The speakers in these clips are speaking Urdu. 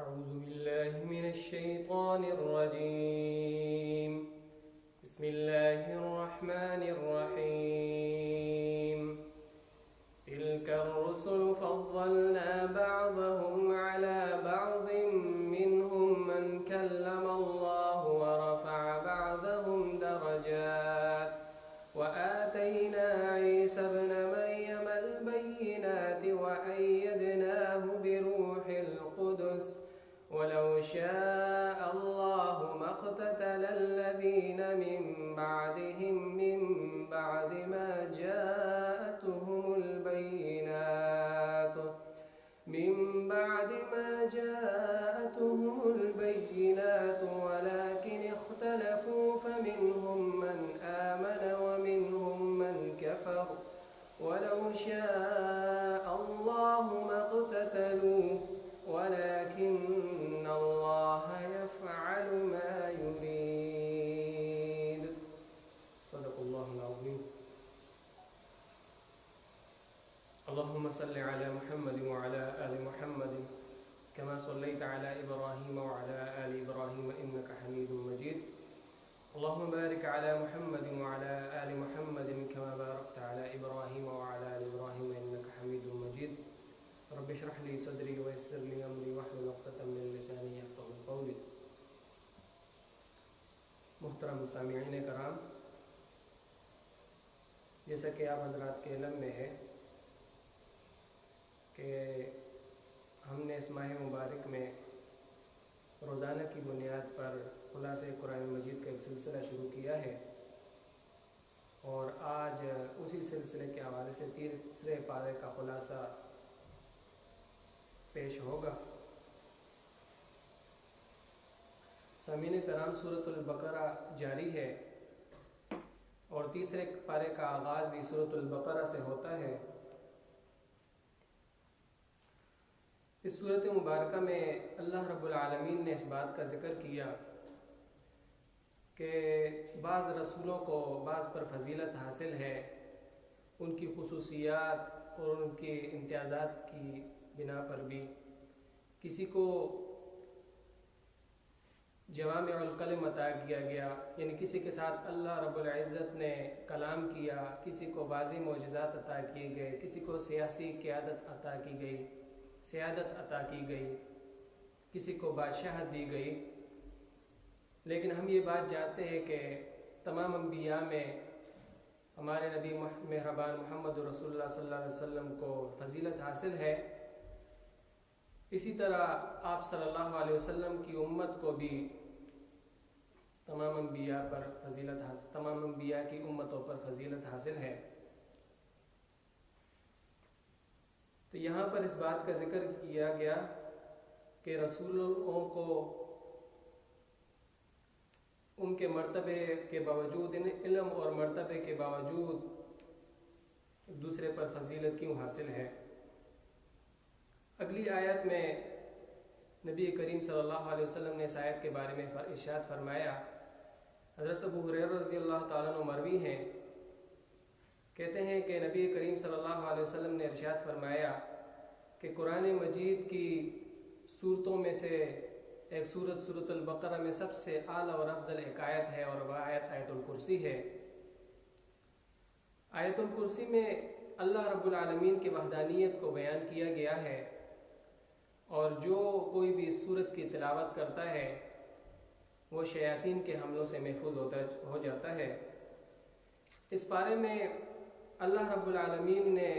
أعوذ بالله من الشيطان الرجيم. بسم الله الرحمن الرحيم. تلك الرسل فضلنا بعضهم على بعض منهم من كلم الله ورفع بعضهم درجات وآتينا عيسى ابن مريم البينات وأيدناه بروح القدس ولو شاء الله ما اقتتل الذين من بعدهم من بعد ما جاءتهم البينات ولكن اختلفوا فمنهم من آمن ومنهم من كفر ولو شاء الله ما اقتتلوا ولكن الله يفعل ما يريد. صدق الله العظيم. اللهم صل على محمد وعلى آل محمد كما صليت على إبراهيم وعلى آل إبراهيم إنك حميد مجيد. اللهم بارك على محمد وعلى آل محمد كما باركت على إبراهيم وعلى آل إبراهيم إنك حميد مجيد. رب اشرح لي صدري ويسر لي أمري واحلل عقدة من لساني يفقهوا قولي. محترم سامعین کرام، جیسا کہ آپ حضرات کے علم میں ہے کہ ہم نے اس ماہ مبارک میں روزانہ کی بنیاد پر خلاصہ قرآن مجید کا ایک سلسلہ شروع کیا ہے، اور آج اسی سلسلے کے حوالے سے تیسرے پارے کا خلاصہ پیش ہوگا۔ سامعین کرام، سورۃ البقرہ جاری ہے اور تیسرے پارے کا آغاز بھی سورۃ البقرہ سے ہوتا ہے۔ اس سورۃ مبارکہ میں اللہ رب العالمین نے اس بات کا ذکر کیا کہ بعض رسولوں کو بعض پر فضیلت حاصل ہے، ان کی خصوصیات اور ان کے امتیازات کی بنا پر بھی۔ کسی کو جوامع الکلم عطا کیا گیا، یعنی کسی کے ساتھ اللہ رب العزت نے کلام کیا، کسی کو بعضی معجزات عطا کیے گئے، کسی کو سیاسی قیادت عطا کی گئی، سیادت عطا کی گئی، کسی کو بادشاہت دی گئی۔ لیکن ہم یہ بات جانتے ہیں کہ تمام انبیاء میں ہمارے نبی مہربان محمد رسول اللہ صلی اللہ علیہ وسلم کو فضیلت حاصل ہے۔ اسی طرح آپ صلی اللہ علیہ وسلم کی امت کو بھی تمام انبیاء کی امتوں پر فضیلت حاصل ہے۔ تو یہاں پر اس بات کا ذکر کیا گیا کہ رسولوں کو ان کے مرتبے کے باوجود، ان علم اور مرتبے کے باوجود دوسرے پر فضیلت کیوں حاصل ہے؟ اگلی آیت میں نبی کریم صلی اللہ علیہ وسلم نے اس آیت کے بارے میں ارشاد فرمایا۔ حضرت ابو ہریرہ رضی اللہ تعالیٰ عنہ مروی ہیں، کہتے ہیں کہ نبی کریم صلی اللہ علیہ وسلم نے ارشاد فرمایا کہ قرآن مجید کی صورتوں میں سے ایک سورۃ البقرہ میں سب سے اعلیٰ اور افضل ایک آیت ہے، اور وہ آیت الکرسی ہے۔ آیت الکرسی میں اللہ رب العالمین کی وحدانیت کو بیان کیا گیا ہے، اور جو کوئی بھی اس سورت کی تلاوت کرتا ہے وہ شیاطین کے حملوں سے محفوظ ہو جاتا ہے۔ اس پارے میں اللہ رب العالمین نے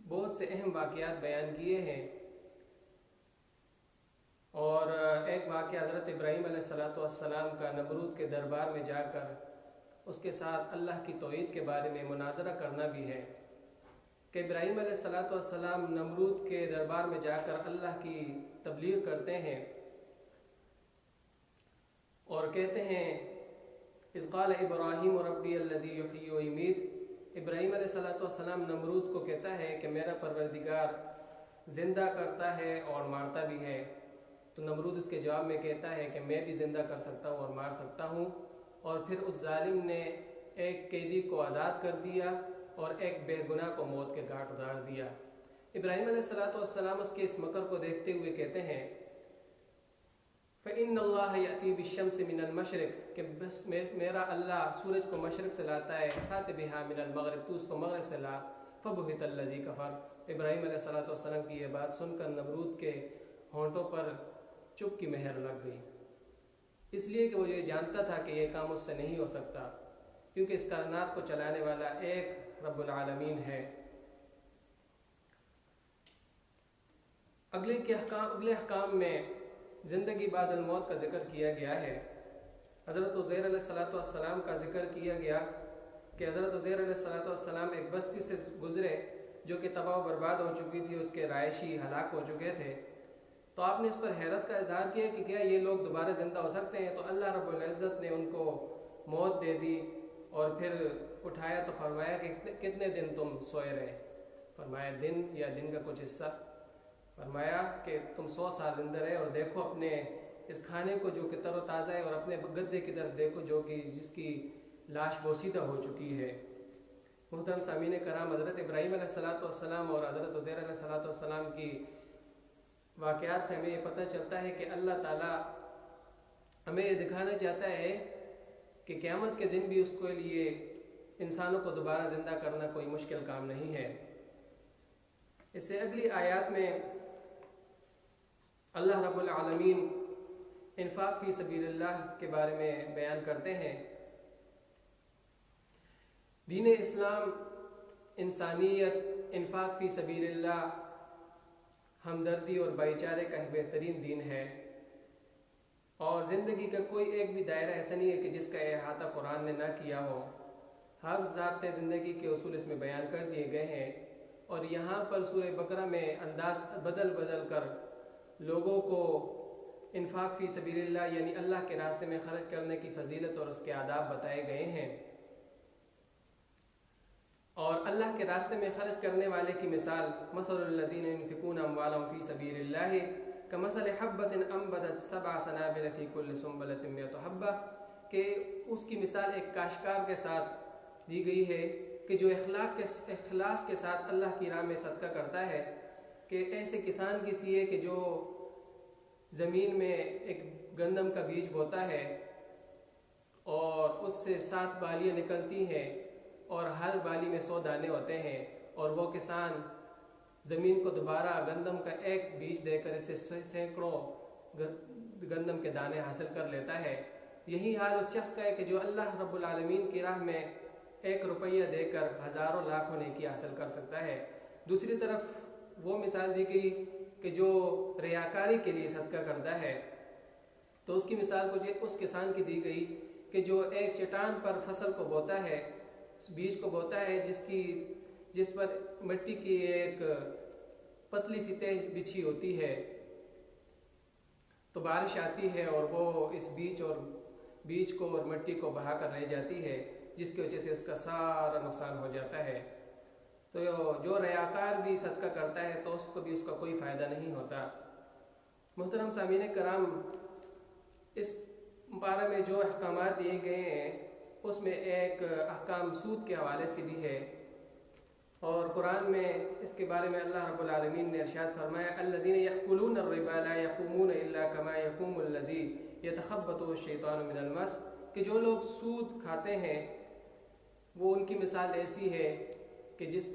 بہت سے اہم واقعات بیان کیے ہیں، اور ایک واقعہ حضرت ابراہیم علیہ السلام کا نمرود کے دربار میں جا کر اس کے ساتھ اللہ کی توحید کے بارے میں مناظرہ کرنا بھی ہے، کہ ابراہیم علیہ السلام نمرود کے دربار میں جا کر اللہ کی تبلیغ کرتے ہیں اور کہتے ہیں اذ قال ابراہیم ربی الذی یحیی و یمیت۔ ابراہیم علیہ السلام نمرود کو کہتا ہے کہ میرا پروردگار زندہ کرتا ہے اور مارتا بھی ہے۔ تو نمرود اس کے جواب میں کہتا ہے کہ میں بھی زندہ کر سکتا ہوں اور مار سکتا ہوں، اور پھر اس ظالم نے ایک قیدی کو آزاد کر دیا اور ایک بے گناہ کو موت کے گھاٹ اتار دیا۔ ابراہیم علیہ السلام اس کے اس مکر کو دیکھتے ہوئے کہتے ہیں فَإِنَّ اللَّهَ يَأْتِي بِالشَّمْسِ مِنَ الْمَشْرِقِ کہ بس میرا اللہ سورج کو مشرق سے لاتا ہے، فَأْتِ بِهَا مِنَ الْمَغْرِبِ تو اس کو مغرب سے لا، فَبُهِتَ الَّذِي كَفَرَ ابراہیم علیہ السلام کی یہ بات سن کر نمرود کے ہونٹوں پر چپ کی مہر لگ گئی، اس لیے کہ وہ یہ جانتا تھا کہ یہ کام اس سے نہیں ہو سکتا، کیونکہ اس کائنات کو چلانے والا ایک رب العالمین ہے۔ اگلے احکام میں زندگی بعد الموت کا ذکر کیا گیا ہے۔ حضرت عزیر علیہ السلام کا ذکر کیا گیا کہ حضرت عزیر علیہ السلام ایک بستی سے گزرے جو کہ تباہ و برباد ہو چکی تھی، اس کے رہائشی ہلاک ہو چکے تھے، تو آپ نے اس پر حیرت کا اظہار کیا کہ کیا یہ لوگ دوبارہ زندہ ہو سکتے ہیں؟ تو اللہ رب العزت نے ان کو موت دے دی اور پھر اٹھایا تو فرمایا کہ کتنے دن تم سوئے رہے؟ فرمایا دن یا دن کا کچھ حصہ، فرمایا کہ تم 100 سال زندہ رہے اور دیکھو اپنے اس کھانے کو جو کہ تر و تازہ ہے، اور اپنے گدے کی طرف دیکھو جو کہ جس کی لاش بوسیدہ ہو چکی ہے۔ محترم سامعین کرام، حضرت ابراہیم علیہ السلام اور حضرت عزیر علیہ السلام کی واقعات سے ہمیں یہ پتہ چلتا ہے کہ اللہ تعالیٰ ہمیں یہ دکھانا چاہتا ہے کہ قیامت کے دن بھی اس کے لیے انسانوں کو دوبارہ زندہ کرنا کوئی مشکل کام نہیں ہے۔ اس سے اگلی آیات میں اللہ رب العالمین انفاق فی سبیل اللہ کے بارے میں بیان کرتے ہیں۔ دین اسلام انسانیت، انفاق فی سبیل اللہ، ہمدردی اور بھائی چارے کا بہترین دین ہے، اور زندگی کا کوئی ایک بھی دائرہ ایسا نہیں ہے کہ جس کا احاطہ قرآن نے نہ کیا ہو۔ ہر ضابطۂ زندگی کے اصول اس میں بیان کر دیے گئے ہیں، اور یہاں پر سورہ بقرہ میں انداز بدل بدل کر لوگوں کو انفاق فی سبیل اللہ یعنی اللہ کے راستے میں خرچ کرنے کی فضیلت اور اس کے آداب بتائے گئے ہیں، اور اللہ کے راستے میں خرچ کرنے والے کی مثال مثل الذین ينفقون اموالهم فی سبیل اللہ کمثل حبۃ انبتت 7 سنابل فی کل سنبلۃ 100 حبۃ، کہ اس کی مثال ایک کاشتکار کے ساتھ دی گئی ہے کہ جو اخلاص کے ساتھ اللہ کی راہ میں صدقہ کرتا ہے، کہ ایسے کسان کی سی ہے کہ جو زمین میں ایک گندم کا بیج بوتا ہے اور اس سے 7 بالیاں نکلتی ہیں اور ہر بالی میں 100 دانے ہوتے ہیں، اور وہ کسان زمین کو دوبارہ گندم کا ایک بیج دے کر اسے سینکڑوں گندم کے دانے حاصل کر لیتا ہے۔ یہی حال اس شخص کا ہے کہ جو اللہ رب العالمین کی راہ میں 1 روپیہ دے کر ہزاروں لاکھوں نیکی حاصل کر سکتا ہے۔ دوسری طرف وہ مثال دی گئی کہ جو ریاکاری کے لیے صدقہ کرتا ہے، تو اس کی مثال کچھ اس کسان کی دی گئی کہ جو ایک چٹان پر فصل کو بوتا ہے، اس بیج کو بوتا ہے جس پر مٹی کی ایک پتلی سی تہ بچھی ہوتی ہے، تو بارش آتی ہے اور وہ اس بیج کو اور مٹی کو بہا کر رہ جاتی ہے، جس کی وجہ سے اس کا سارا نقصان ہو جاتا ہے۔ تو جو ریاکار بھی صدقہ کرتا ہے تو اس کو بھی اس کا کوئی فائدہ نہیں ہوتا۔ محترم سامعین کرام، اس بارے میں جو احکامات دیے گئے ہیں اس میں ایک احکام سود کے حوالے سے بھی ہے، اور قرآن میں اس کے بارے میں اللہ رب العالمین نے ارشاد فرمایا الذین یأکلون الربا لا یقومون الا کما یقوم الذی یتخبطہ الشیطان من المس، کہ جو لوگ سود کھاتے ہیں وہ ان کی مثال ایسی ہے کہ جس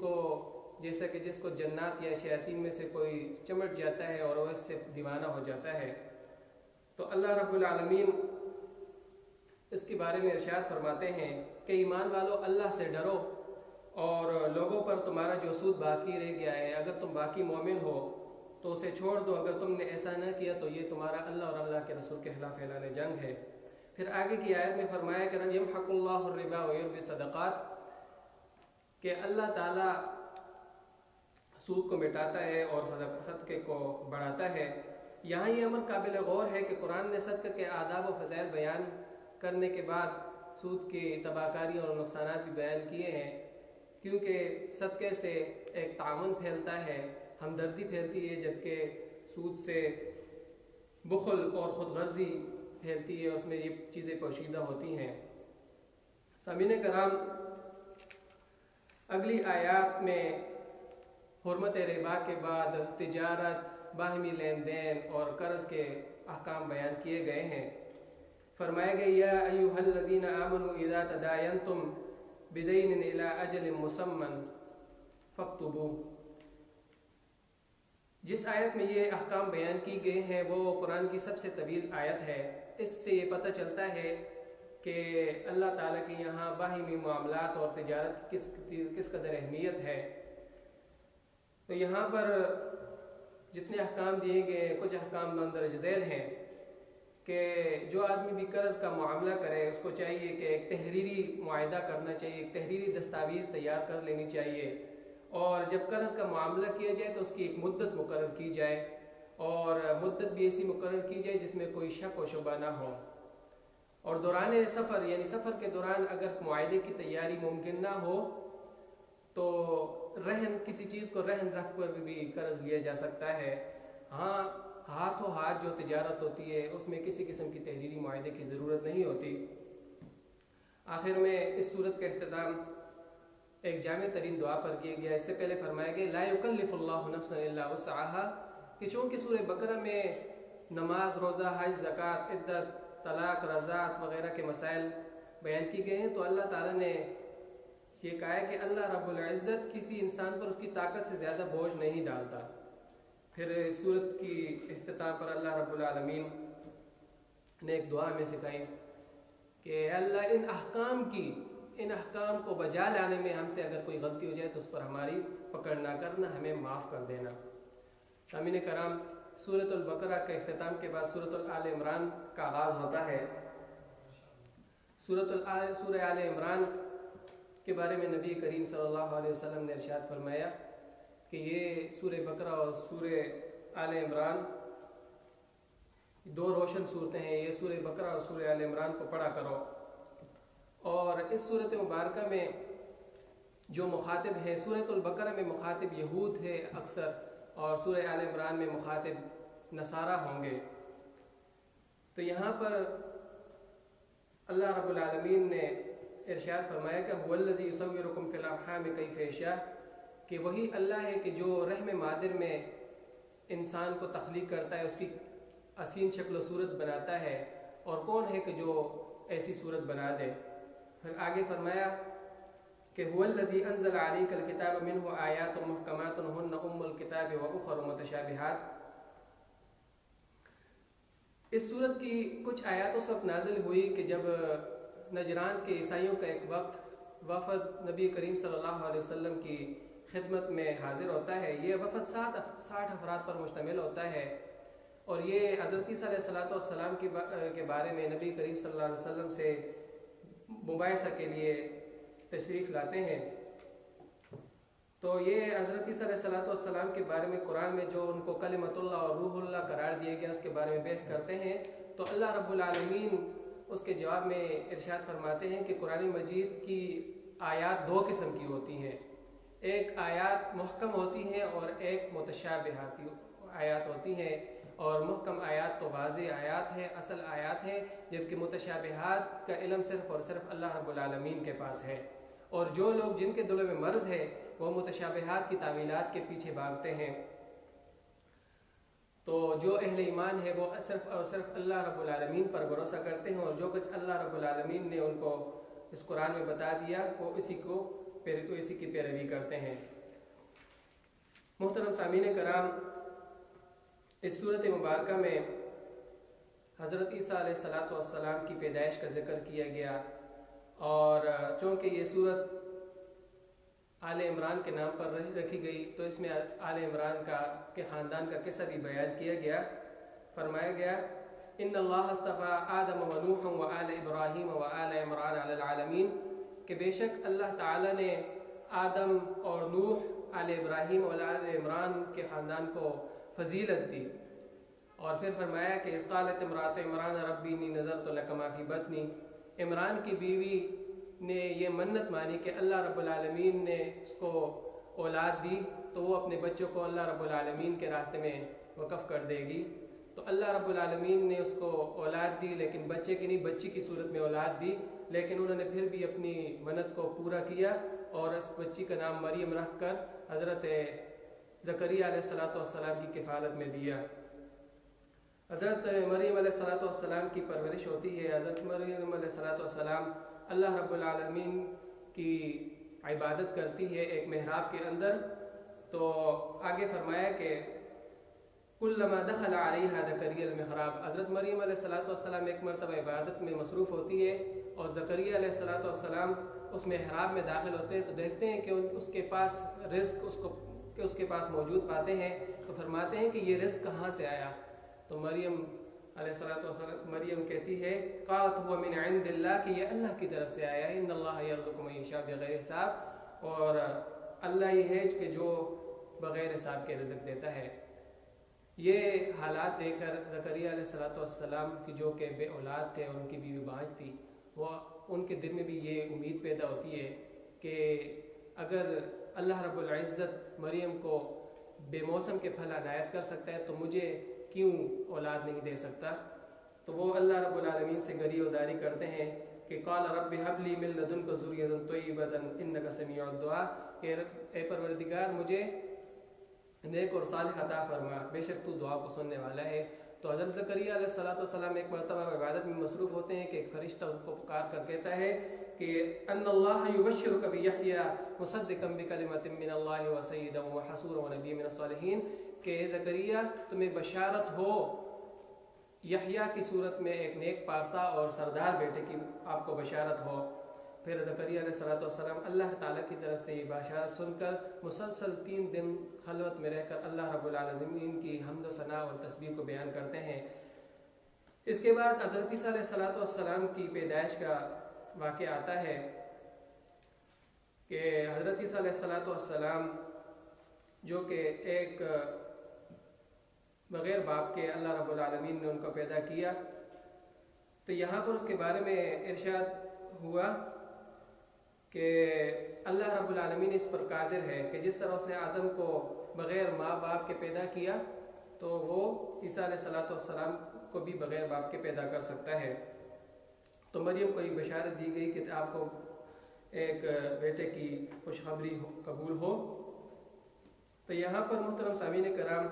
کو جنات یا شیاطین میں سے کوئی چمٹ جاتا ہے اور وہ اس سے دیوانہ ہو جاتا ہے۔ تو اللہ رب العالمین اس کے بارے میں ارشاد فرماتے ہیں کہ ایمان والو اللہ سے ڈرو، اور لوگوں پر تمہارا جو سود باقی رہ گیا ہے اگر تم باقی مومن ہو تو اسے چھوڑ دو، اگر تم نے ایسا نہ کیا تو یہ تمہارا اللہ اور اللہ کے رسول کے خلاف اعلان جنگ ہے۔ پھر آگے کی آیت میں فرمایا کہ یمحق اللہ الربا ویربی الصدقات، کہ اللہ تعالیٰ سود کو مٹاتا ہے اور صدقے کو بڑھاتا ہے۔ یہاں یہ امر قابل غور ہے کہ قرآن نے صدقہ کے آداب و فضائل بیان کرنے کے بعد سود کی تباہکاری اور نقصانات بھی بیان کیے ہیں، کیونکہ صدقے سے ایک تعاون پھیلتا ہے، ہمدردی پھیلتی ہے، جبکہ سود سے بخل اور خود غرضی پھیلتی ہے، اس میں یہ چیزیں پوشیدہ ہوتی ہیں۔ سامعین کرام، اگلی آیات میں حرمت ربا کے بعد تجارت، باہمی لین دین اور قرض کے احکام بیان کیے گئے ہیں۔ فرمایا گیا یا ایھا الذین آمنوا اذا تداینتم بدین الی اجل مسمى فاکتبوہ۔ جس آیت میں یہ احکام بیان کی گئے ہیں وہ قرآن کی سب سے طویل آیت ہے۔ اس سے یہ پتہ چلتا ہے کہ اللہ تعالیٰ کے یہاں باہمی معاملات اور تجارت کی کس قدر اہمیت ہے۔ تو یہاں پر جتنے احکام دیے گئے ہیں، کچھ احکام مندرجہ ذیل ہیں کہ جو آدمی بھی قرض کا معاملہ کرے اس کو چاہیے کہ ایک تحریری معاہدہ کرنا چاہیے، ایک تحریری دستاویز تیار کر لینی چاہیے، اور جب قرض کا معاملہ کیا جائے تو اس کی ایک مدت مقرر کی جائے، اور مدت بھی ایسی مقرر کی جائے جس میں کوئی شک و شبہ نہ ہو۔ اور دوران سفر یعنی سفر کے دوران اگر معاہدے کی تیاری ممکن نہ ہو تو رہن کسی چیز کو رہن رکھ کر بھی قرض لیا جا سکتا ہے۔ ہاں، ہاتھوں ہاتھ جو تجارت ہوتی ہے اس میں کسی قسم کی تحریری معاہدے کی ضرورت نہیں ہوتی۔ آخر میں اس صورت کا اختتام ایک جامع ترین دعا پر کیا گیا۔ اس سے پہلے فرمایا گیا لا یکلف اللہ نفسا الا وسعها، کہ چونکہ سورہ بقرہ میں نماز، روزہ، حج، زکوٰۃ، عدت، طلاق، رضاعت وغیرہ کے مسائل بیان کی گئے ہیں، تو اللہ تعالیٰ نے یہ کہا ہے کہ اللہ رب العزت کسی انسان پر اس کی طاقت سے زیادہ بوجھ نہیں ڈالتا۔ پھر اس صورت کی اختتام پر اللہ رب العالمین نے ایک دعا ہمیں سکھائی کہ اے اللہ ان احکام کو بجا لانے میں ہم سے اگر کوئی غلطی ہو جائے تو اس پر ہماری پکڑ نہ کرنا، ہمیں معاف کر دینا۔ سامعین کرام، سورۃ البقرہ کے اختتام کے بعد سورۃ آل عمران کا آغاز ہوتا ہے۔ سورہ آل عمران کے بارے میں نبی کریم صلی اللہ علیہ وسلم نے ارشاد فرمایا کہ یہ سورہ بقرہ اور سورہ آل عمران دو روشن صورتیں ہیں، یہ سورہ بقرہ اور سورہ آل عمران کو پڑھا کرو۔ اور اس صورت مبارکہ میں جو مخاطب ہیں، سورۃ البقرہ میں مخاطب یہود ہے اکثر، اور سورہ آل عمران میں مخاطب نصارہ ہوں گے۔ تو یہاں پر اللہ رب العالمین نے ارشاد فرمایا کہ هو الذی یصورکم فی الارحام کیف یشاء، کہ وہی اللہ ہے کہ جو رحم مادر میں انسان کو تخلیق کرتا ہے، اس کی حسین شکل و صورت بناتا ہے، اور کون ہے کہ جو ایسی صورت بنا دے۔ پھر آگے فرمایا کہ هو الذی انزل علیک الکتاب منہ آیات محکمات ہن ام الکتاب واخر متشابہات۔ اس صورت کی کچھ آیات اس وقت نازل ہوئی کہ جب نجران کے عیسائیوں کا ایک وفد نبی کریم صلی اللہ علیہ وسلم کی خدمت میں حاضر ہوتا ہے۔ یہ وفد 60 افراد پر مشتمل ہوتا ہے، اور یہ حضرت عیسیٰ علیہ السلام کے بارے میں نبی کریم صلی اللہ علیہ وسلم سے مباحثہ کے لیے تشریف لاتے ہیں۔ تو یہ حضرت عیسیٰ علیہ السلام کے بارے میں قرآن میں جو ان کو کلمۃ اللہ اور روح اللہ قرار دیا گیا اس کے بارے میں بحث کرتے ہیں، تو اللہ رب العالمین اس کے جواب میں ارشاد فرماتے ہیں کہ قرآن مجید کی آیات دو قسم کی ہوتی ہیں، ایک آیات محکم ہوتی ہیں اور ایک متشابہات آیات ہوتی ہیں، اور محکم آیات تو واضح آیات ہیں، اصل آیات ہیں، جبکہ متشابہات کا علم صرف اور صرف اللہ رب العالمین کے پاس ہے، اور جو لوگ جن کے دلوں میں مرض ہے وہ متشابہات کی تعویلات کے پیچھے بھاگتے ہیں۔ تو جو اہل ایمان ہے وہ صرف اور صرف اللہ رب العالمین پر بھروسہ کرتے ہیں، اور جو کچھ اللہ رب العالمین نے ان کو اس قرآن میں بتا دیا وہ اسی کی پیروی کرتے ہیں۔ محترم سامعین کرام، اس صورت مبارکہ میں حضرت عیسیٰ علیہ السلام کی پیدائش کا ذکر کیا گیا، اور چونکہ یہ صورت آل عمران کے نام پر رکھی گئی تو اس میں آل عمران کے خاندان کا قصہ بھی بیان کیا گیا۔ فرمایا گیا ان اللہ اصطفیٰ آدم و نوح و آل ابراہیم و آل عمران علی العالمین، کہ بے شک اللہ تعالیٰ نے آدم اور نوح، آل ابراہیم اور آل عمران کے خاندان کو فضیلت دی، اور پھر فرمایا کہ اذ قالت امرأۃ عمران ربی انی نذرت لک ما فی بطنی، عمران کی بیوی نے یہ منت مانی کہ اللہ رب العالمین نے اس کو اولاد دی تو وہ اپنے بچوں کو اللہ رب العالمین کے راستے میں وقف کر دے گی۔ تو اللہ رب العالمین نے اس کو اولاد دی، لیکن بچے کی نہیں، بچی کی صورت میں اولاد دی، لیکن انہوں نے پھر بھی اپنی منت کو پورا کیا، اور اس بچی کا نام مریم رکھ کر حضرت زکریا علیہ السلام کی کفالت میں دیا۔ حضرت مریم علیہ السلام کی پرورش ہوتی ہے۔ حضرت مریم علیہ السلام اللہ رب العالمین کی عبادت کرتی ہے ایک محراب کے اندر، تو آگے فرمایا کہ کلما دخل علیہا زکریا المحراب، حضرت مریم علیہ السلام ایک مرتبہ عبادت میں مصروف ہوتی ہے اور زکریا علیہ السلام اس محراب میں داخل ہوتے ہیں تو دیکھتے ہیں کہ اس کے پاس رزق اس کے پاس موجود پاتے ہیں، تو فرماتے ہیں کہ یہ رزق کہاں سے آیا؟ تو مریم علیہ مریم کہتی ہے قالت هو من عند اللہ، کہ یہ اللہ کی طرف سے آیا ہے، ان اللہ یرزق من یشاء بغیر حساب، اور اللہ ہی ہے کہ جو بغیر حساب کے رزق دیتا ہے۔ یہ حالات دیکھ کر زکریا علیہ السلام کی جو کہ بے اولاد تھے اور ان کی بیوی بانجھ تھی، وہ ان کے دل میں بھی یہ امید پیدا ہوتی ہے کہ اگر اللہ رب العزت مریم کو بے موسم کے پھل عنایت کر سکتا ہے تو مجھے کیوں اولاد نہیں دے سکتا؟ تو وہ اللہ رب العالمین سے گری وزاری کرتے ہیں کہ قال رب هب لي من لدنك ذرية طيبة انك سميع الدعاء، کہ اے پروردگار مجھے نیک اور صالح عطا فرما، بے شک تو دعا کو سننے والا ہے۔ تو حضرت زکریا علیہ السلام ایک مرتبہ عبادت میں مصروف ہوتے ہیں کہ ایک فرشتہ اس کو پکار کر کہتا ہے کہ ان اللہ یبشرک بیحیی مصدقا بکلمۃ من اللہ وسیدا وحصورا ونبی من الصالحین، کہ اے زکریا تمہیں بشارت ہو یحییٰ کی صورت میں ایک نیک پارسا اور سردار بیٹے کی آپ کو بشارت ہو۔ پھر زکریا علیہ السلام اللہ تعالیٰ کی طرف سے یہ بشارت سن کر مسلسل 3 دن خلوت میں رہ کر اللہ رب العالمین کی حمد و ثنا اور تسبیح کو بیان کرتے ہیں۔ اس کے بعد حضرت عیسیٰ علیہ السلام کی پیدائش کا واقعہ آتا ہے کہ حضرت عیسیٰ علیہ السلام جو کہ ایک بغیر باپ کے اللہ رب العالمین نے ان کو پیدا کیا، تو یہاں پر اس کے بارے میں ارشاد ہوا کہ اللہ رب العالمین اس پر قادر ہے کہ جس طرح اس نے آدم کو بغیر ماں باپ کے پیدا کیا تو وہ عیسیٰ علیہ السلام کو بھی بغیر باپ کے پیدا کر سکتا ہے۔ تو مریم کو یہ بشارت دی گئی کہ آپ کو ایک بیٹے کی خوشخبری قبول ہو۔ تو یہاں پر محترم سامعین کرام،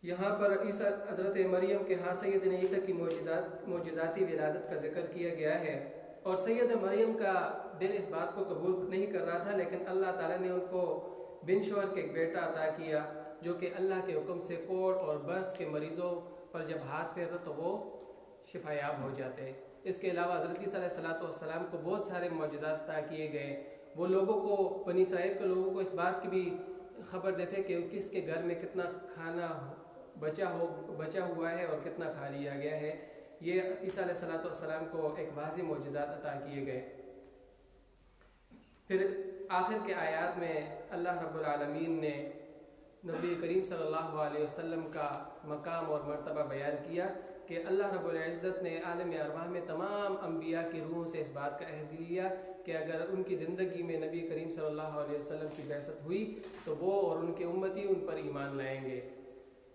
یہاں پر عیسیٰ حضرت مریم کے ہاں سیدنا عیسیٰ کی معجزاتی ولادت کا ذکر کیا گیا ہے، اور سید مریم کا دل اس بات کو قبول نہیں کر رہا تھا، لیکن اللہ تعالیٰ نے ان کو بن شوہر کے ایک بیٹا عطا کیا جو کہ اللہ کے حکم سے کوڑ اور برس کے مریضوں پر جب ہاتھ پھیرتا تو وہ شفا یاب ہو جاتے۔ اس کے علاوہ حضرت عیسیٰ علیہ السلام کو بہت سارے معجزات عطا کیے گئے۔ وہ لوگوں کو، بنی اسرائیل کے لوگوں کو اس بات کی بھی خبر دیتے کہ کس کے گھر میں کتنا کھانا بچا ہوا ہے اور کتنا کھا لیا گیا ہے۔ یہ عیسیٰ علیہ السلام کو ایک واضح معجزات عطا کیے گئے۔ پھر آخر کے آیات میں اللہ رب العالمین نے نبی کریم صلی اللہ علیہ وسلم کا مقام اور مرتبہ بیان کیا کہ اللہ رب العزت نے عالم ارواح میں تمام انبیاء کی روحوں سے اس بات کا عہد لیا کہ اگر ان کی زندگی میں نبی کریم صلی اللہ علیہ وسلم کی بعثت ہوئی تو وہ اور ان کے امتی ان پر ایمان لائیں گے۔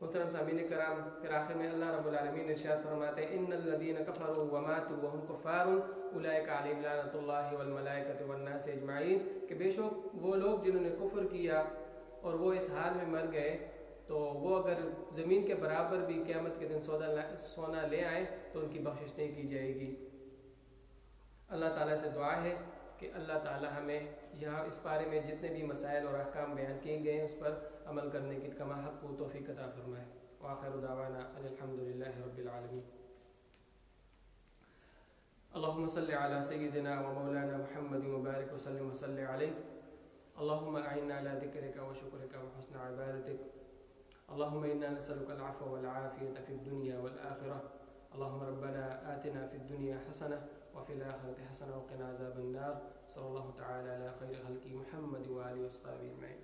محترم سامعین کرام، پھر آخر میں اللہ رب العالمین ارشاد فرماتے ہیں ان الذین کفروا وماتوا وهم کفار اولئک علیہم لعنۃ اللہ والملائکۃ والناس اجمعین، کہ بے شک وہ لوگ جنہوں نے کفر کیا اور وہ اس حال میں مر گئے تو وہ اگر زمین کے برابر بھی قیامت کے دن سونا لے آئیں تو ان کی بخشش نہیں کی جائے گی۔ اللہ تعالیٰ سے دعا ہے کہ اللہ تعالیٰ ہمیں یہاں اس بارے میں جتنے بھی مسائل اور احکام بیان کیے گئے ہیں اس پر عمل کرنے کی کما حق کو توفیق عطا فرمائے۔ وآخر دعوانا الحمدللہ رب العالمین۔ اللہم صلی علی سیدنا و مولانا محمد مبارک وسلم وصلی علیہ۔ اللہم اعنا علی ذکرک و شکرک و حسن عبادتک۔ اللہم انا نسألک العفو والعافیة فی الدنیا والآخرہ۔ اللہم ربنا آتنا فی الدنیا حسنہ وفی الآخرۃ حسنہ وقنا عذاب النار۔ صلی اللہ تعالی علی خیر خلق محمد وآلہ وصحبہ اجمعین۔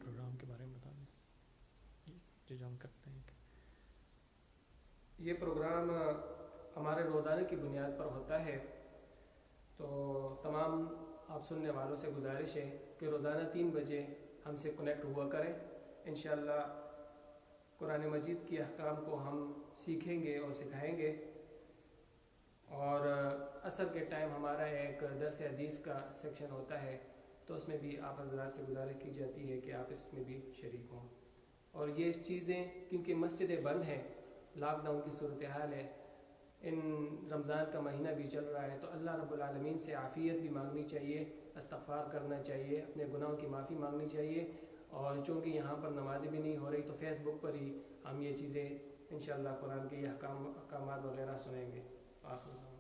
پروگرام کے بارے میں بتا دیں جو ہم کرتے ہیں۔ یہ پروگرام ہمارے روزانہ کی بنیاد پر ہوتا ہے، تو تمام آپ سننے والوں سے گزارش ہے کہ روزانہ 3 بجے ہم سے کنیکٹ ہوا کریں۔ انشاءاللہ قرآن مجید کی احکام کو ہم سیکھیں گے اور سکھائیں گے، اور عصر کے ٹائم ہمارا ایک درس حدیث کا سیکشن ہوتا ہے، تو تو اس میں بھی آپ حضرات سے گزارش کی جاتی ہے کہ آپ اس میں بھی شریک ہوں. اور یہ چیزیں کیونکہ مسجدیں بند ہیں، لاک ڈاؤن کی صورتحال ہے، ان رمضان کا مہینہ بھی چل رہا ہے، تو اللہ رب العالمین سے عافیت بھی مانگنی چاہیے، استغفار کرنا چاہیے، اپنے گناہوں کی معافی مانگنی چاہیے. اور چونکہ یہاں پر نمازیں بھی نہیں ہو رہی تو فیس بک پر ہی ہم یہ چیزیں انشاءاللہ قرآن کے یہ احکامات وغیرہ سنیں گے. آخر